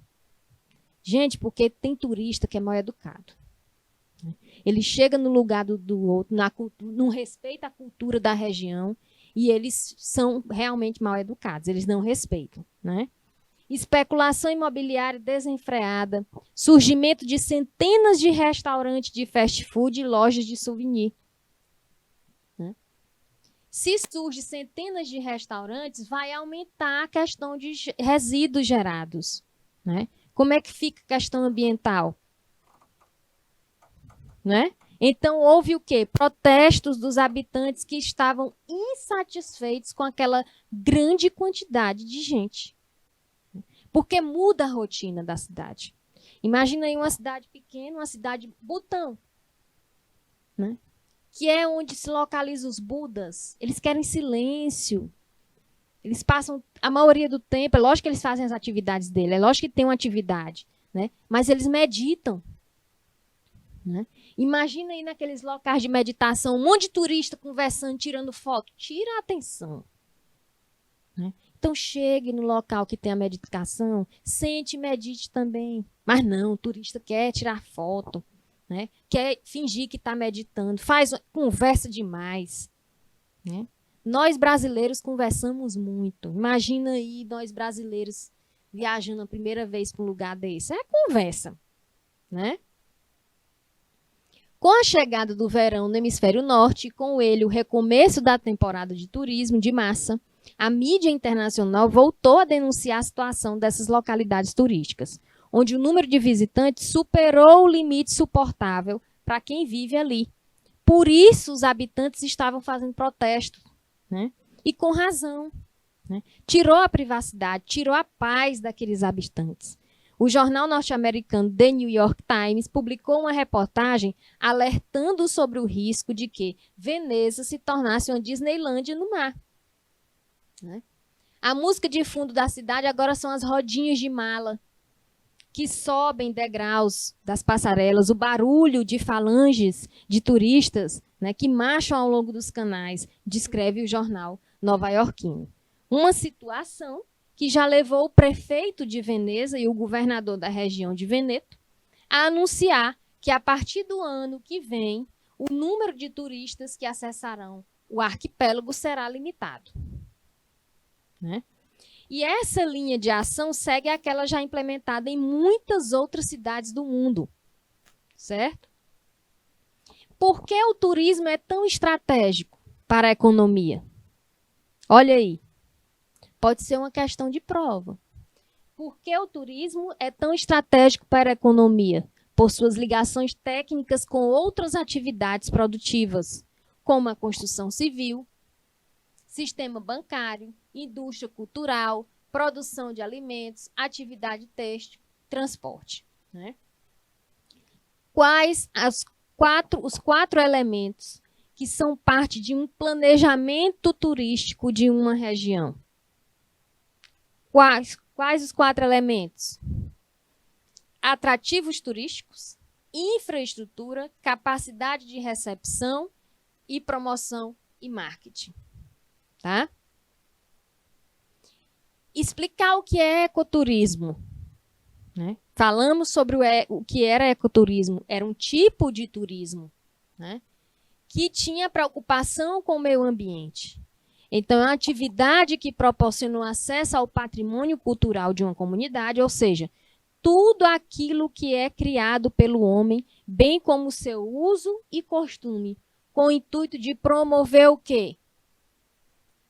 Gente, porque tem turista que é mal educado. Ele chega no lugar do outro, não respeita a cultura da região e eles são realmente mal educados, eles não respeitam, né? Especulação imobiliária desenfreada, surgimento de centenas de restaurantes de fast food e lojas de souvenir. Né? Se surge centenas de restaurantes, vai aumentar a questão de resíduos gerados. Né? Como é que fica a questão ambiental? Né? Então, houve o quê? Protestos dos habitantes que estavam insatisfeitos com aquela grande quantidade de gente. Porque muda a rotina da cidade. Imagina aí uma cidade pequena, uma cidade Butão, né? Que é onde se localizam os Budas. Eles querem silêncio. Eles passam a maioria do tempo, é lógico que eles fazem as atividades dele, é lógico que tem uma atividade, né? Mas eles meditam. Né? Imagina aí naqueles locais de meditação, um monte de turista conversando, tirando foto. Tira a atenção. Né? Então, chegue no local que tem a meditação, sente e medite também. Mas não, o turista quer tirar foto, né? Quer fingir que está meditando, conversa demais. Né? Nós brasileiros conversamos muito. Imagina aí nós brasileiros viajando a primeira vez para um lugar desse. É conversa. Né? Com a chegada do verão no hemisfério norte, com ele o recomeço da temporada de turismo de massa, a mídia internacional voltou a denunciar a situação dessas localidades turísticas, onde o número de visitantes superou o limite suportável para quem vive ali. Por isso, os habitantes estavam fazendo protestos, né? E com razão. Né? Tirou a privacidade, tirou a paz daqueles habitantes. O jornal norte-americano The New York Times publicou uma reportagem alertando sobre o risco de que Veneza se tornasse uma Disneylândia no mar. Né? A música de fundo da cidade agora são as rodinhas de mala, que sobem degraus das passarelas, o barulho de falanges de turistas, né, que marcham ao longo dos canais, descreve o jornal nova-iorquino. Uma situação que já levou o prefeito de Veneza e o governador da região de Veneto a anunciar que, a partir do ano que vem, o número de turistas que acessarão o arquipélago será limitado. Né? E essa linha de ação segue aquela já implementada em muitas outras cidades do mundo. Certo? Por que o turismo é tão estratégico para a economia? Olha aí. Pode ser uma questão de prova. Por que o turismo é tão estratégico para a economia? Por suas ligações técnicas com outras atividades produtivas, como a construção civil, sistema bancário, indústria cultural, produção de alimentos, atividade têxtil, transporte. Né? Quais os quatro elementos que são parte de um planejamento turístico de uma região? Quais os quatro elementos? Atrativos turísticos, infraestrutura, capacidade de recepção e promoção e marketing. Tá? Explicar o que é ecoturismo. Né? Falamos sobre o que era ecoturismo. Era um tipo de turismo, né? Que tinha preocupação com o meio ambiente. Então, é uma atividade que proporciona o acesso ao patrimônio cultural de uma comunidade, ou seja, tudo aquilo que é criado pelo homem, bem como o seu uso e costume, com o intuito de promover o quê?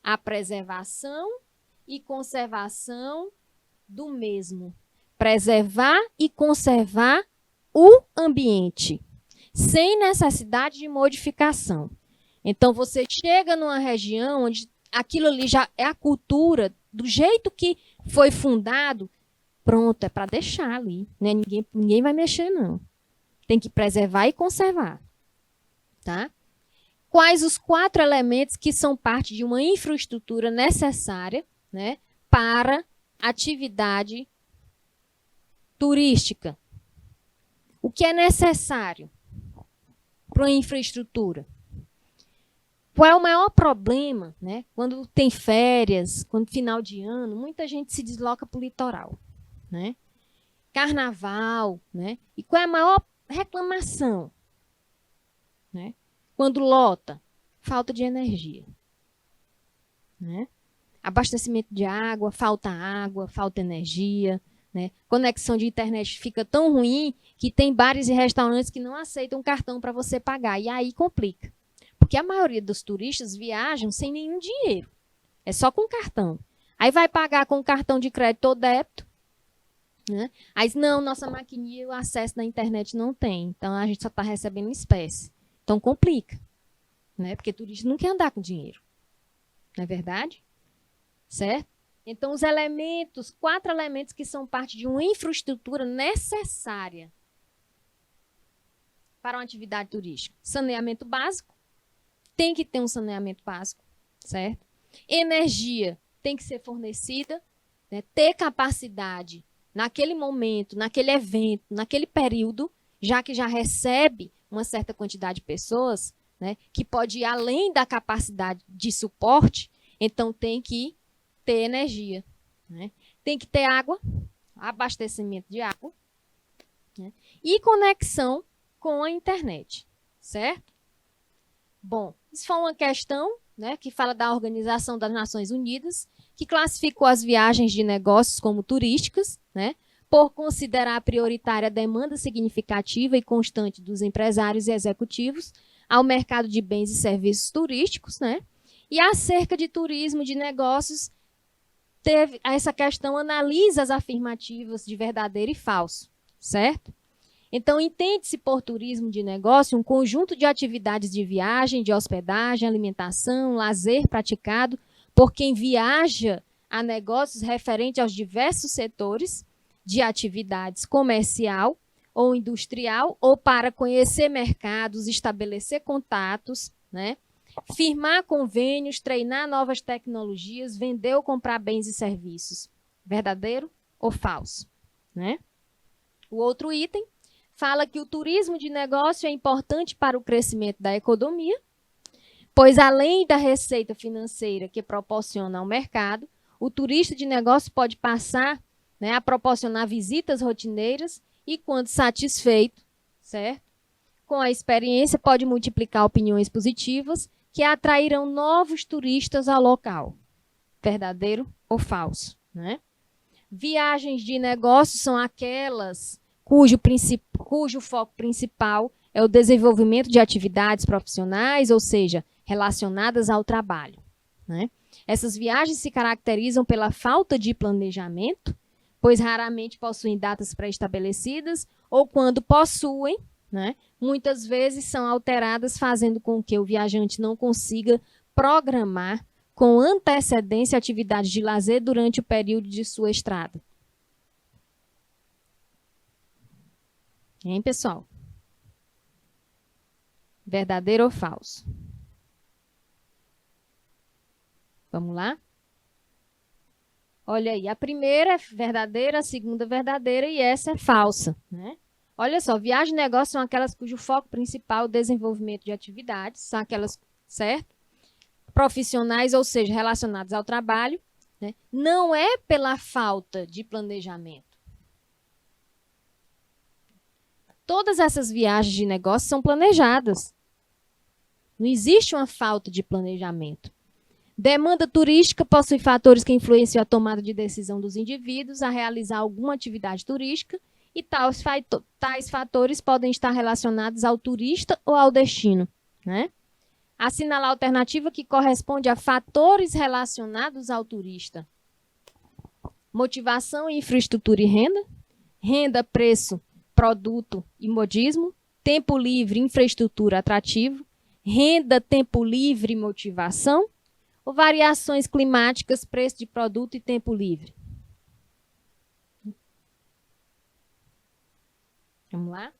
A preservação e conservação do mesmo. Preservar e conservar o ambiente, sem necessidade de modificação. Então, você chega numa região onde aquilo ali já é a cultura, do jeito que foi fundado, pronto, é para deixar ali. Né? Ninguém vai mexer, não. Tem que preservar e conservar. Tá? Quais os quatro elementos que são parte de uma infraestrutura necessária, né, para atividade turística? O que é necessário para uma infraestrutura? Qual é o maior problema, né? Quando tem férias, quando final de ano, muita gente se desloca para o litoral, né? Carnaval, né? E qual é a maior reclamação, né? Quando lota, falta de energia, né? Abastecimento de água, falta energia, né? Conexão de internet fica tão ruim que tem bares e restaurantes que não aceitam cartão para você pagar, e aí complica. Porque a maioria dos turistas viajam sem nenhum dinheiro. É só com cartão. Aí vai pagar com cartão de crédito ou débito. Né? Aí, não, nossa maquininha, o acesso na internet não tem. Então, a gente só está recebendo em espécie. Então, complica. Né? Porque turista não quer andar com dinheiro. Não é verdade? Certo? Então, os elementos, 4 elementos que são parte de uma infraestrutura necessária para uma atividade turística. Saneamento básico. Tem que ter um saneamento básico, certo? Energia tem que ser fornecida, né? Ter capacidade naquele momento, naquele evento, naquele período, já que já recebe uma certa quantidade de pessoas, né? Que pode ir além da capacidade de suporte, então tem que ter energia, né? Tem que ter água, abastecimento de água, né? E conexão com a internet, certo? Bom, isso foi uma questão, né, que fala da Organização das Nações Unidas, que classificou as viagens de negócios como turísticas, né, por considerar prioritária a demanda significativa e constante dos empresários e executivos ao mercado de bens e serviços turísticos, né, e acerca de turismo de negócios, teve essa questão, analisa as afirmativas de verdadeiro e falso, certo? Então, entende-se por turismo de negócio um conjunto de atividades de viagem, de hospedagem, alimentação, lazer praticado por quem viaja a negócios referente aos diversos setores de atividades comercial ou industrial, ou para conhecer mercados, estabelecer contatos, né? Firmar convênios, treinar novas tecnologias, vender ou comprar bens e serviços. Verdadeiro ou falso? Né? O outro item fala que o turismo de negócio é importante para o crescimento da economia, pois além da receita financeira que proporciona ao mercado, o turista de negócio pode passar, né, a proporcionar visitas rotineiras e, quando satisfeito, certo? Com a experiência, pode multiplicar opiniões positivas que atrairão novos turistas ao local. Verdadeiro ou falso, né? Viagens de negócio são aquelas cujo foco principal é o desenvolvimento de atividades profissionais, ou seja, relacionadas ao trabalho, né? Essas viagens se caracterizam pela falta de planejamento, pois raramente possuem datas pré-estabelecidas, ou quando possuem, né, muitas vezes são alteradas, fazendo com que o viajante não consiga programar com antecedência atividades de lazer durante o período de sua estrada. Hein, pessoal? Verdadeiro ou falso? Vamos lá? Olha aí, a primeira é verdadeira, a segunda é verdadeira e essa é falsa, né? Olha só, viagem e negócio são aquelas cujo foco principal é o desenvolvimento de atividades, são aquelas, certo? Profissionais, ou seja, relacionadas ao trabalho, né? Não é pela falta de planejamento. Todas essas viagens de negócio são planejadas. Não existe uma falta de planejamento. Demanda turística possui fatores que influenciam a tomada de decisão dos indivíduos a realizar alguma atividade turística e tais fatores podem estar relacionados ao turista ou ao destino, né? Assinalar a alternativa que corresponde a fatores relacionados ao turista. Motivação, infraestrutura e renda. Renda, preço, produto e modismo. Tempo livre, infraestrutura, atrativo. Renda, tempo livre e motivação. Ou variações climáticas, preço de produto e tempo livre. Vamos lá?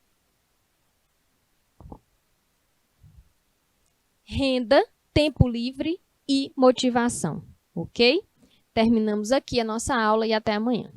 Renda, tempo livre e motivação, ok? Terminamos aqui a nossa aula e até amanhã.